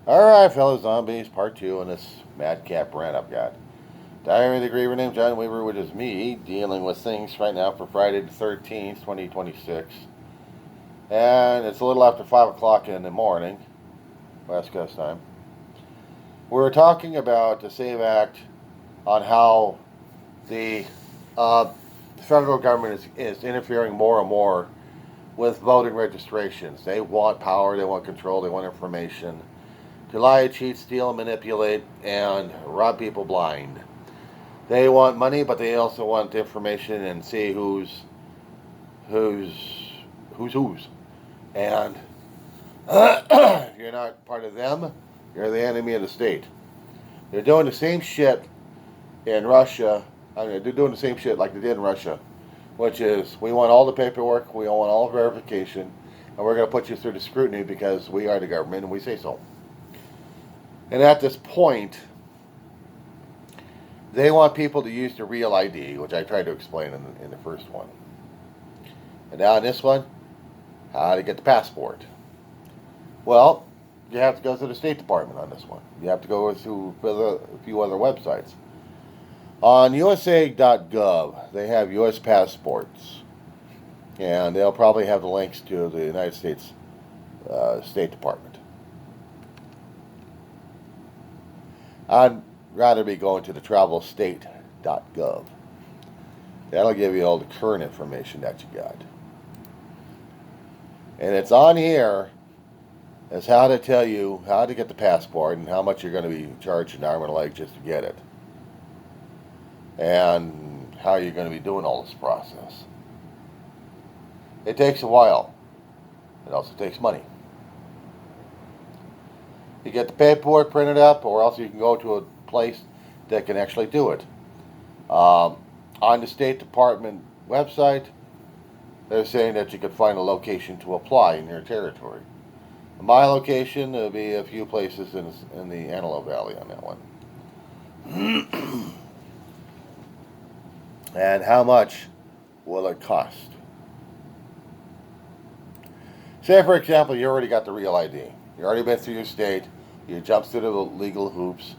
Alright, fellow zombies, part two on this madcap rant I've got. Diary of the Griever named John Weaver, which is me, dealing with things right now for Friday the 13th, 2026. And it's a little after 5 o'clock in the morning, West Coast time. We're talking about the SAVE Act on how the federal government is interfering more and more with voting registrations. They want power, they want control, they want information to lie, cheat, steal, manipulate, and rob people blind. They want money, but they also want information and see who's who's. And if you're not part of them, you're the enemy of the state. They're doing the same shit in Russia. I mean, they're doing the same shit like they did in Russia, which is we want all the paperwork, we want all the verification, and we're going to put you through the scrutiny because we are the government and we say so. And at this point, they want people to use the real ID, which I tried to explain in the first one. And now in this one, how to get the passport. Well, you have to go to the State Department on this one. You have to go through a few other websites. On USA.gov, they have U.S. passports. And they'll probably have the links to the United States State Department. I'd rather be going to the travelstate.gov. That'll give you all the current information that you got. And it's on here as how to tell you how to get the passport and how much you're going to be charged an arm and a leg just to get it. And how you're going to be doing all this process. It takes a while. It also takes money. You get the paperwork printed up, or else you can go to a place that can actually do it. On the State Department website, they're saying that you could find a location to apply in your territory. My location will be a few places in the Antelope Valley on that one. And how much will it cost? Say, for example, you already got the real ID. You already been through your state. You jumped through the legal hoops.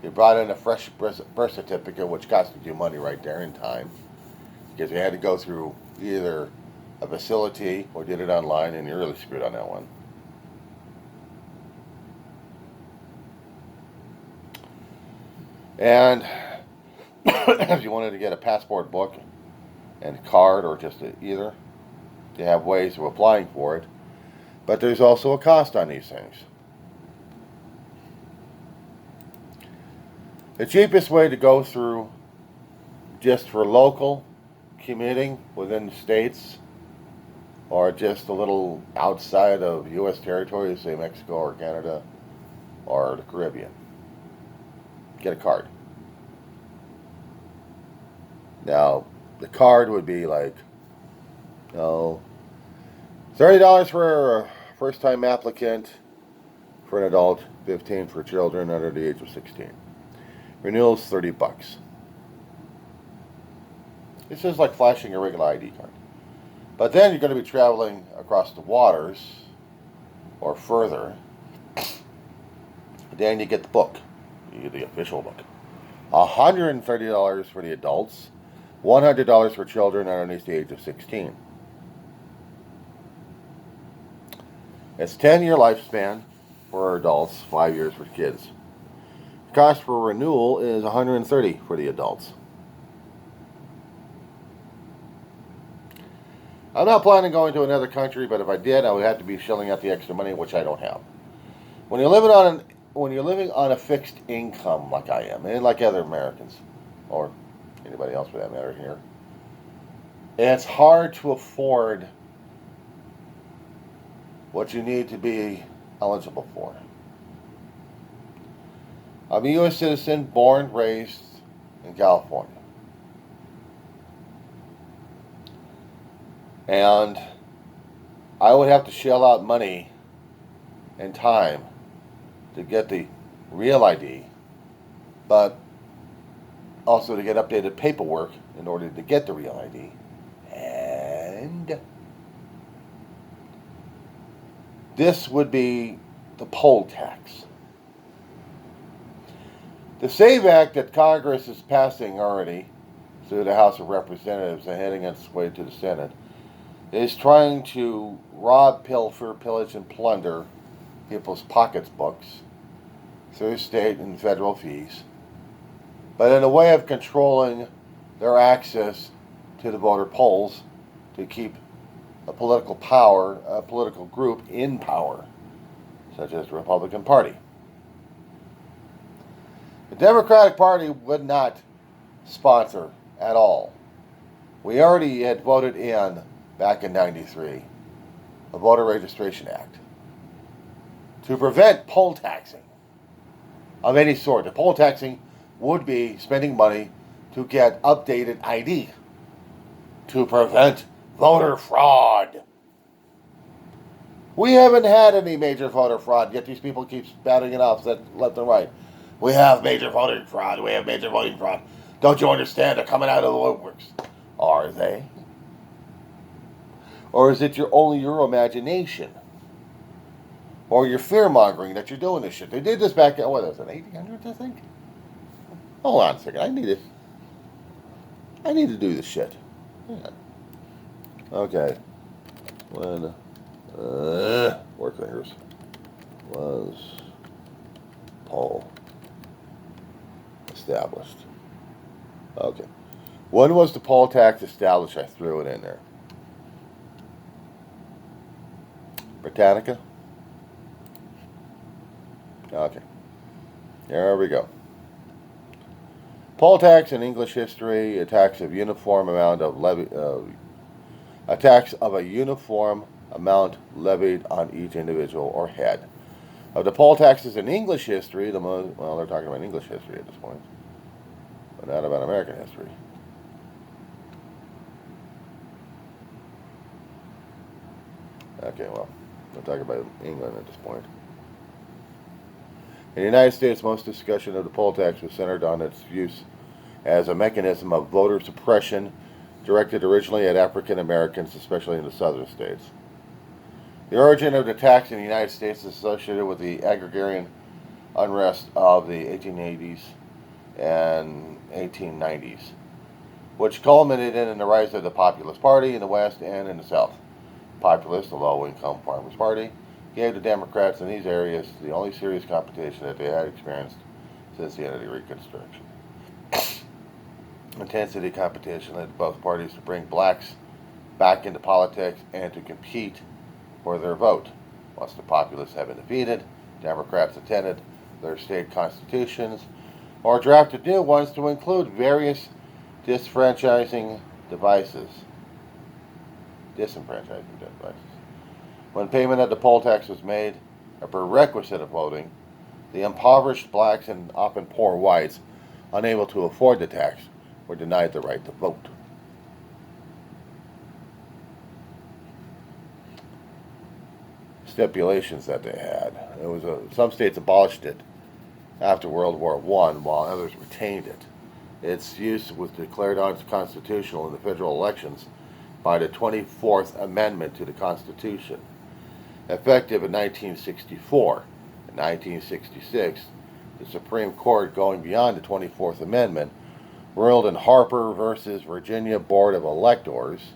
You brought in a fresh birth certificate, which costed you money right there in time, because you had to go through either a facility or did it online, and you're really screwed on that one. And if you wanted to get a passport book and a card, or just either, you have ways of applying for it. But there's also a cost on these things. The cheapest way to go through, just for local commuting within the states, or just a little outside of U.S. territory, say Mexico or Canada or the Caribbean, get a card. Now, the card would be like, $30 for a first-time applicant for an adult, $15 for children under the age of 16. Renewal's $30. This is like flashing a regular ID card. But then you're going to be traveling across the waters or further. Then you get the book, you get the official book. $130 for the adults, $100 for children underneath the age of 16. It's 10-year lifespan for adults, 5 years for kids. The cost for renewal is $130 for the adults. I'm not planning on going to another country, but if I did, I would have to be shelling out the extra money, which I don't have. When you're living on a fixed income like I am, and like other Americans, or anybody else for that matter here, it's hard to afford what you need to be eligible for. I'm a U.S. citizen, born, raised in California. And I would have to shell out money and time to get the real ID, but also to get updated paperwork in order to get the real ID. And this would be the poll tax. The SAVE Act that Congress is passing already through the House of Representatives and heading on its way to the Senate is trying to rob, pilfer, pillage, and plunder people's pocketbooks through state and federal fees, but in a way of controlling their access to the voter polls to keep a political power, a political group in power, such as the Republican Party. The Democratic Party would not sponsor at all. We already had voted in, back in '93, a Voter Registration Act to prevent poll taxing of any sort. The poll taxing would be spending money to get updated ID to prevent voter fraud. We haven't had any major voter fraud, yet these people keep batting it off left and right. We have major voting fraud. We have major voting fraud. Don't you understand? They're coming out of the woodworks. Are they? Or is it only your imagination? Or your fear-mongering that you're doing this shit? They did this back in, what was it, 1800s, I think? Hold on a second. I need to do this shit. Yeah. Okay. When work fingers was poll established? Okay. When was the poll tax established? I threw it in there. Britannica? Okay. There we go. Poll tax in English history, a tax of uniform amount of a tax of a uniform amount levied on each individual or head. Of the poll taxes in English history, they're talking about English history at this point, but not about American history. Okay, well, we'll talk about England at this point. In the United States, most discussion of the poll tax was centered on its use as a mechanism of voter suppression directed originally at African Americans, especially in the southern states. The origin of the tax in the United States is associated with the agrarian unrest of the 1880s and 1890s, which culminated in the rise of the Populist Party in the West and in the South. Populist, the low-income farmers' party, gave the Democrats in these areas the only serious competition that they had experienced since the end of the Reconstruction. Intensity competition led both parties to bring blacks back into politics and to compete for their vote. Once the populists had been defeated, Democrats attended their state constitutions or drafted new ones to include various disenfranchising devices. When payment of the poll tax was made a prerequisite of voting, the impoverished blacks and often poor whites, unable to afford the tax, were denied the right to vote. Stipulations that they had. Some states abolished it after World War I, while others retained it. Its use was declared unconstitutional in the federal elections by the 24th Amendment to the Constitution, effective in 1964. In 1966, the Supreme Court, going beyond the 24th Amendment, ruled in Harper versus Virginia Board of Electors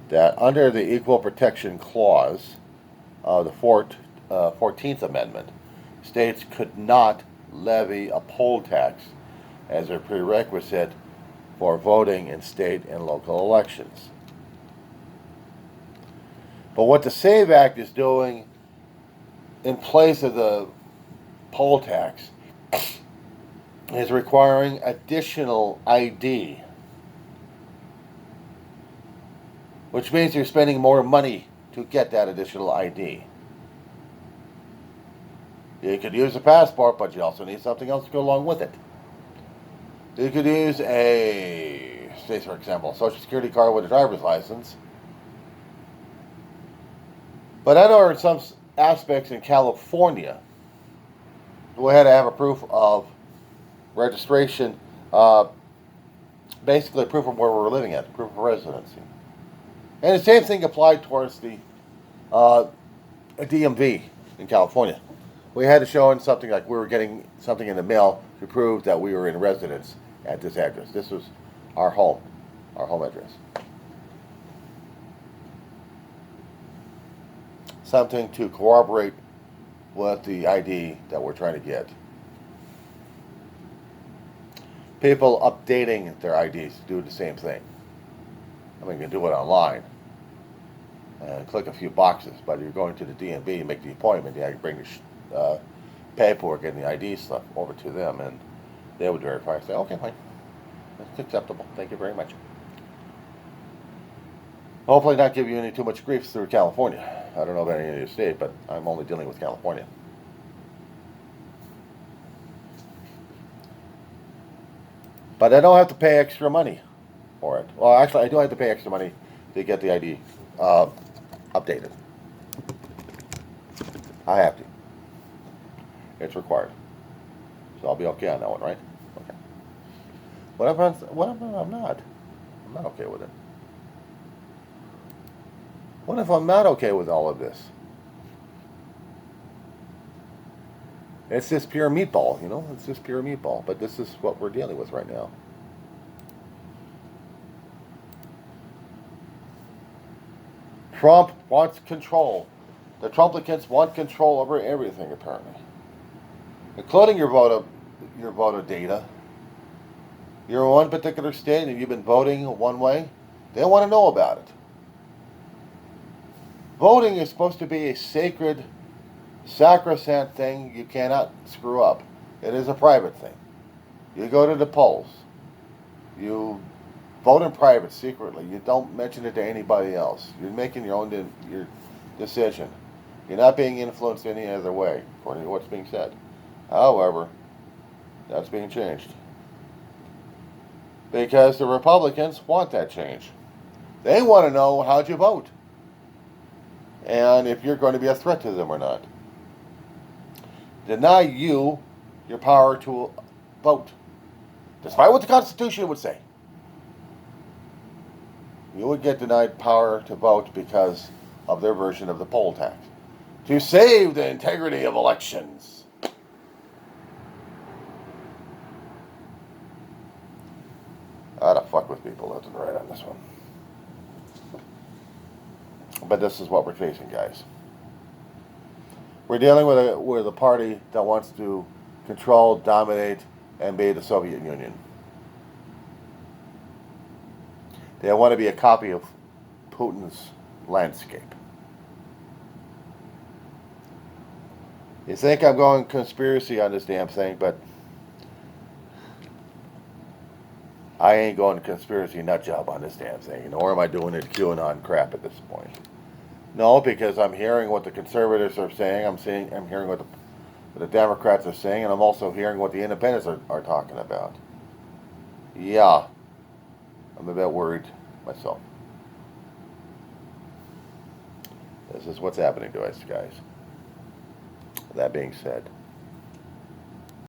that under the Equal Protection Clause of the 14th Amendment, states could not levy a poll tax as a prerequisite for voting in state and local elections. But what the SAVE Act is doing in place of the poll tax is requiring additional ID, which means you're spending more money to get that additional ID. You could use a passport, but you also need something else to go along with it. You could use say for example, a Social Security card with a driver's license. But I know in some aspects in California, we had to have a proof of registration, basically proof of where we're living at, proof of residency. And the same thing applied towards the DMV in California. We had to show in something like we were getting something in the mail to prove that we were in residence at this address. This was our home address. Something to corroborate with the ID that we're trying to get. People updating their IDs do the same thing. I mean, you can do it online and click a few boxes, but you're going to the DMV to make the appointment. You have to bring the paperwork and the ID stuff over to them, and they would verify and say, okay, fine, that's acceptable. Thank you very much. Hopefully not give you any too much grief through California. I don't know about any other state, but I'm only dealing with California. But I don't have to pay extra money for it. Well, actually, I do have to pay extra money to get the ID updated. I have to. It's required. So I'll be okay on that one, right? Okay. What if I'm not? I'm not okay with it. What if I'm not okay with all of this? It's just pure meatball, you know? It's just pure meatball. But this is what we're dealing with right now. Trump wants control. The Trumplicans want control over everything, apparently, including your voter data. You're in one particular state and you've been voting one way. They want to know about it. Voting is supposed to be a sacred, sacrosanct thing you cannot screw up. It is a private thing. You go to the polls. You vote in private, secretly. You don't mention it to anybody else. You're making your own your decision. You're not being influenced any other way, according to what's being said. However, that's being changed. Because the Republicans want that change. They want to know how'd you vote. And if you're going to be a threat to them or not. Deny you your power to vote. Despite what the Constitution would say. You would get denied power to vote because of their version of the poll tax. To save the integrity of elections. I ought to fuck with people left and right on this one. But this is what we're facing, guys. We're dealing with a party that wants to control, dominate, and be the Soviet Union. They want to be a copy of Putin's landscape. You think I'm going conspiracy on this damn thing, but I ain't going conspiracy nut job on this damn thing, nor am I doing it QAnon crap at this point. No, because I'm hearing what the conservatives are saying. I'm hearing what the Democrats are saying, and I'm also hearing what the independents are talking about. Yeah, I'm a bit worried myself. This is what's happening to us, guys. That being said,